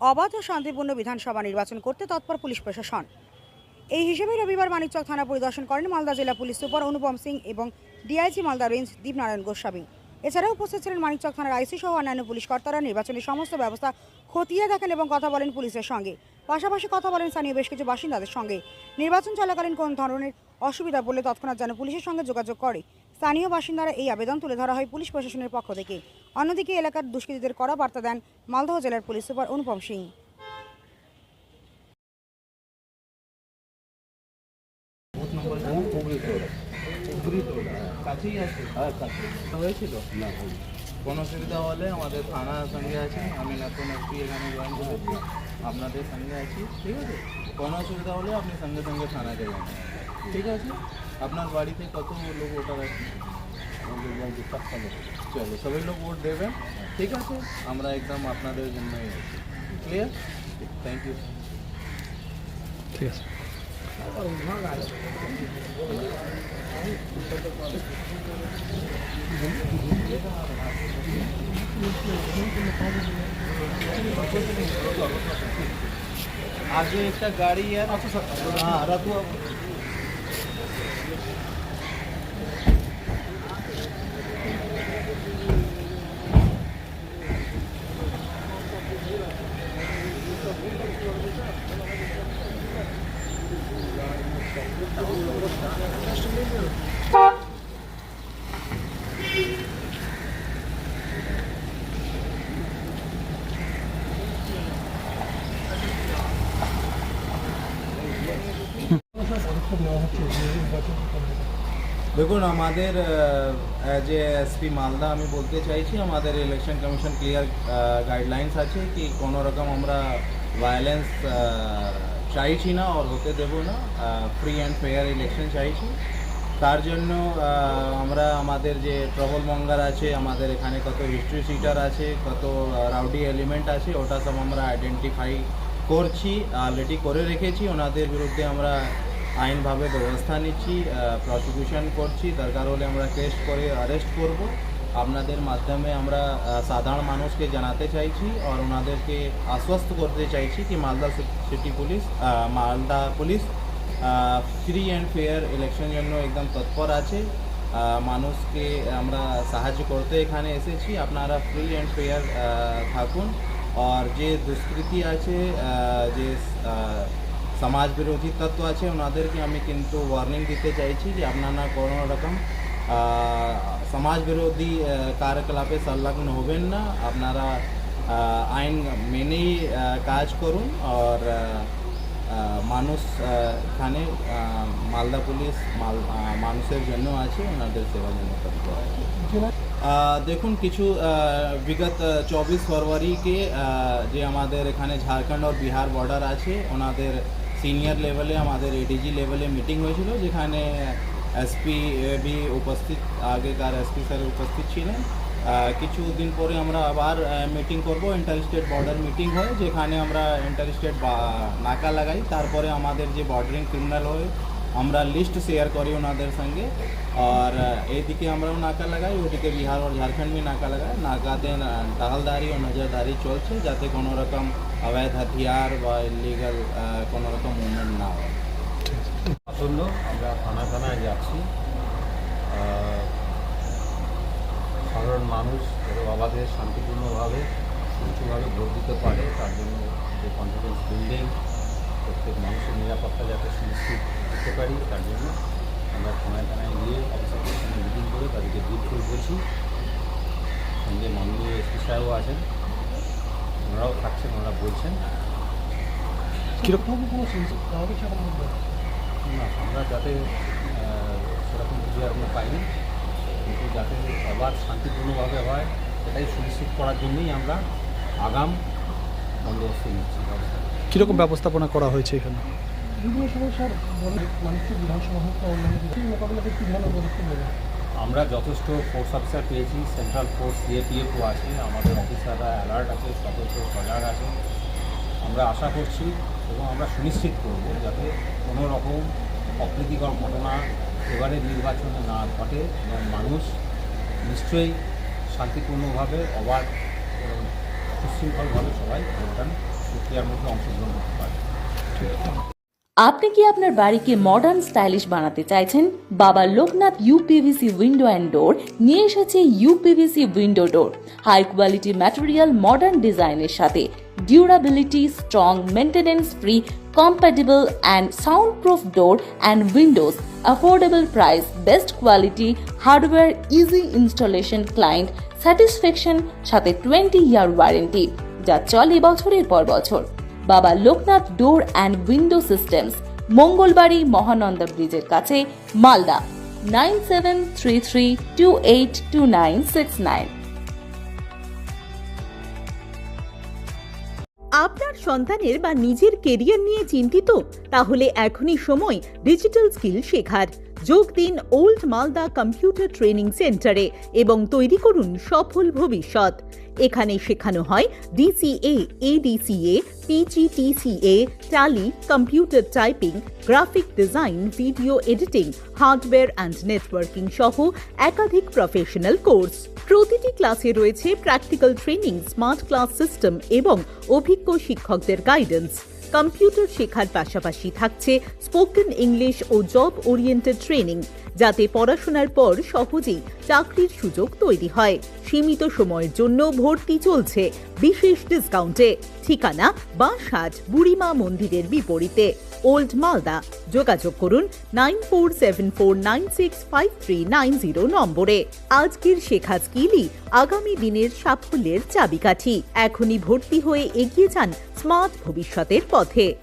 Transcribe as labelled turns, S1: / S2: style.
S1: অবাধ ও শান্তিপূর্ণ বিধানসভা নির্বাচন করতে তৎপর পুলিশ প্রশাসন। এই হিসেবে রবিবার মানিকচক থানা পরিদর্শন করেন মালদা জেলা পুলিশ সুপার অনুপম সিং এবং ডিআইজি মালদা রেঞ্জ দীপনারায়ণ গোস্বামী। এছাড়াও উপস্থিত ছিলেন মানিকচক থানার আইসি সহ অন্যান্য পুলিশ কর্তারা। নির্বাচনের সমস্ত ব্যবস্থা খতিয়ে দেখেন এবং কথা বলেন পুলিশের সঙ্গে। পাশাপাশি কথা বলেন স্থানীয় বেশ কিছু বাসিন্দাদের সঙ্গে। নির্বাচন চলাকালীন কোন ধরনের অসুবিধা পড়লে তৎক্ষণাৎ যেন পুলিশের সঙ্গে যোগাযোগ করে স্থানীয় বাসিন্দারা এই আবেদন তুলে ধরা হয় পুলিশ প্রশাসনের পক্ষ থেকে। অন্যদিকে এলাকার দুষ্কৃতীদের কড়া বার্তা দেন মালদহ জেলার পুলিশ সুপার অনুপম সিং।
S2: কাছেই আছে হয়েছিল না, কোনো অসুবিধা হলে আমাদের থানার সঙ্গে আছে। আমি নতুন এসপি এখানে জয়েন করেছি, আপনাদের সঙ্গে আছি। ঠিক আছে, কোনো অসুবিধা হলে আপনি সঙ্গে সঙ্গে থানাতে যান। ঠিক আছে, আপনার বাড়িতে কত লোক ভোটার আছে? চলো, সবাই লোক ভোট দেবেন। ঠিক আছে, আমরা একদম আপনাদের জন্যই আছি। ক্লিয়ার? Thank you.
S3: ঠিক আছে।
S2: आगे एक गाड़ी है। हाँ, रखो। দেখুন, আমাদের অ্যাজ এ এসপি মালদা আমি বলতে চাইছি, আমাদের ইলেকশন কমিশন ক্লিয়ার গাইডলাইন্স আছে কি কোনো রকম আমরা ভায়োলেন্স চাইছি না আর হতে দেব না। ফ্রি অ্যান্ড ফেয়ার ইলেকশন চাইছি। তার জন্য আমরা আমাদের যে ট্রাবল মঙ্গার আছে, আমাদের এখানে কত হিস্ট্রি সিটার আছে, কত রাউডি এলিমেন্ট আছে, ওটা সব আমরা আইডেন্টিফাই করছি, অলরেডি করে রেখেছি। ওনাদের বিরুদ্ধে আমরা আইনভাবে ব্যবস্থা নিচ্ছি, প্রসিকিউশন করছি। দরকার হলে আমরা কেস করে অ্যারেস্ট করব। আপনাদের মাধ্যমে আমরা সাধারণ মানুষকে জানাতে চাইছি আর ওনাদেরকে আশ্বস্ত করতে চাইছি কি Malda city police, Malda police free and fair election জন্য একদম তৎপর আছে। মানুষকে আমরা সাহায্য করতে এখানে এসেছি। আপনারা ফ্রি অ্যান্ড ফেয়ার থাকুন। আর যে দুষ্কৃতি আছে, যে সমাজ বিরোধী তত্ত্ব আছে, ওনাদেরকে আমি কিন্তু ওয়ার্নিং দিতে চাইছি যে আপনারা কোনো রকম সমাজ বিরোধী কার্যকলাপে সংলগ্ন হবেন না। আপনারা আইন মেনেই কাজ করুন। আর মানুষ এখানে মালদা পুলিশ মানুষের জন্য আছে, ওনাদের সেবার জন্য তৎপর আছে। দেখুন, কিছু বিগত 24 ফরওয়ারিকে যে আমাদের এখানে ঝাড়খণ্ড আর বিহার বর্ডার আছে, ওনাদের সিনিয়র লেভেলে আমাদের এডিজি লেভেলে মিটিং হয়েছিল, যেখানে এসপি বি উপস্থিত, আগেকার এসপি স্যার উপস্থিত ছিলেন। কিছু দিন পরে আমরা আবার মিটিং করব, ইন্টার স্টেট বর্ডার মিটিং হয়, যেখানে আমরা ইন্টার স্টেট নাকা লাগাই। তারপরে আমাদের যে বর্ডারিং ক্রিমিনাল হয় আমরা লিস্ট শেয়ার করি ওনাদের সঙ্গে। আর এইদিকে আমরাও নাকা লাগাই, ওইদিকে বিহার আর ঝাড়খণ্ড भी নাকা লাগায়। নাকাতে টহলদারি ও নজরদারি চলছে, যাতে কোনো রকম অবৈধ হাতিয়ার বা ইলিগাল কোনো রকম মুভমেন্ট না হয়।
S4: আসন্ন আমরা থানায় যাচ্ছি। সাধারণ মানুষ অবাধে শান্তিপূর্ণভাবে সুষ্ঠুভাবে ভোট দিতে পারে, তার জন্য যে কনফিডেন্স বিল্ডিং, প্রত্যেক মানুষের নিরাপত্তা যাতে সুনিশ্চিত করতে পারি, তার জন্য আমরা থানায় গিয়ে অফিসারদের সঙ্গে মিটিং করে তাদেরকে ব্রিফ করছি। সঙ্গে মাননীয় এসপি সাহেবও আছেন, ওনারাও থাকছেন, ওনারা বলছেন
S3: কীরকম
S4: না আমরা যাতে সেরকম বুঝে আর কোনো পাইনি, কিন্তু যাতে অবাধ শান্তিপূর্ণভাবে হয় সেটাই সুনিশ্চিত করার জন্যই আমরা আগাম বন্দোবস্ত নিচ্ছি।
S3: কীরকম ব্যবস্থাপনা করা হয়েছে এখানে?
S5: বিভিন্ন সমস্যার মানুষের বিধানসভা হোক বা অন্যান্য মোকাবিলাতে কী ধরনের পদক্ষেপ নেবে?
S4: আমরা যথেষ্ট ফোর্স অফিসার পেয়েছি, সেন্ট্রাল ফোর্স সিএপিএফও আছে, আমাদের অফিসাররা অ্যালার্ট আছে, সতর্ক সজাগ আছে। আমরা আশা করছি এবং আমরা সুনিশ্চিত করব যাতে কোনো রকম অপ্রীতিকর ঘটনা এবারে নির্বাচনে না ঘটে এবং মানুষ নিশ্চয়ই শান্তিপূর্ণভাবে অবাধ এবং সুশৃঙ্খলভাবে সবাই ভোটদান প্রক্রিয়ার মধ্যে অংশগ্রহণ করতে পারে।
S6: আপনি কি আপনার বাড়িকে মডার্ন স্টাইলিশ বানাতে চাইছেন? বাবা Loknath uPVC window and door নিয়ে এসেছে ইউপিভিসি উইন্ডো ডোর, হাই কোয়ালিটি ম্যাটেরিয়াল, মডার্ন ডিজাইনের সাথে durability, strong, maintenance free, compatible and soundproof door and windows, affordable price, best quality, hardware, easy installation, client satisfaction, সাথে 20-year warranty যা চলে বছরের পর বছর। বাবা Loknath door and window systems, Mangalbari Mahananda ব্রিজের কাছে, মালদা 9733282969।
S7: আপনার সন্তানের বা নিজের কেরিয়ার নিয়ে চিন্তিত? তাহলে এখনই সময় ডিজিটাল স্কিল শেখার। যোগ দিন ওল্ড মালদা কম্পিউটার ট্রেনিং সেন্টারে এবং তৈরি করুন সফল ভবিষ্যৎ। এখানে শেখানো হয় DCA, ADCA, PGDCA, Tally, computer typing, graphic design, video editing, hardware and networking সহ একাধিক প্রফেশনাল কোর্স। প্রতিটি ক্লাসে রয়েছে practical training, smart class system এবং অভিজ্ঞ শিক্ষকদের গাইডেন্স। কম্পিউটার শেখার পাশাপাশি থাকছে স্পোকেন ইংলিশ ও জব ওরিয়েন্টেড ট্রেনিং, যাতে পড়াশোনার পর সহজেই চাকরির সুযোগ তৈরি হয়। সীমিত সময়ের জন্য ভর্তি চলছে বিশেষ ডিসকাউন্টে। ঠিকানা বাঁশহাট বুড়িমা মন্দিরের বিপরীতে, ওল্ড মালদা। যোগাযোগ করুন 9474965390 নম্বরে। আজকের শেখা স্কিলই আগামী দিনের সাফল্যের চাবিকাঠি। এখনই ভর্তি হয়ে এগিয়ে যান স্মার্ট ভবিষ্যতের পথে।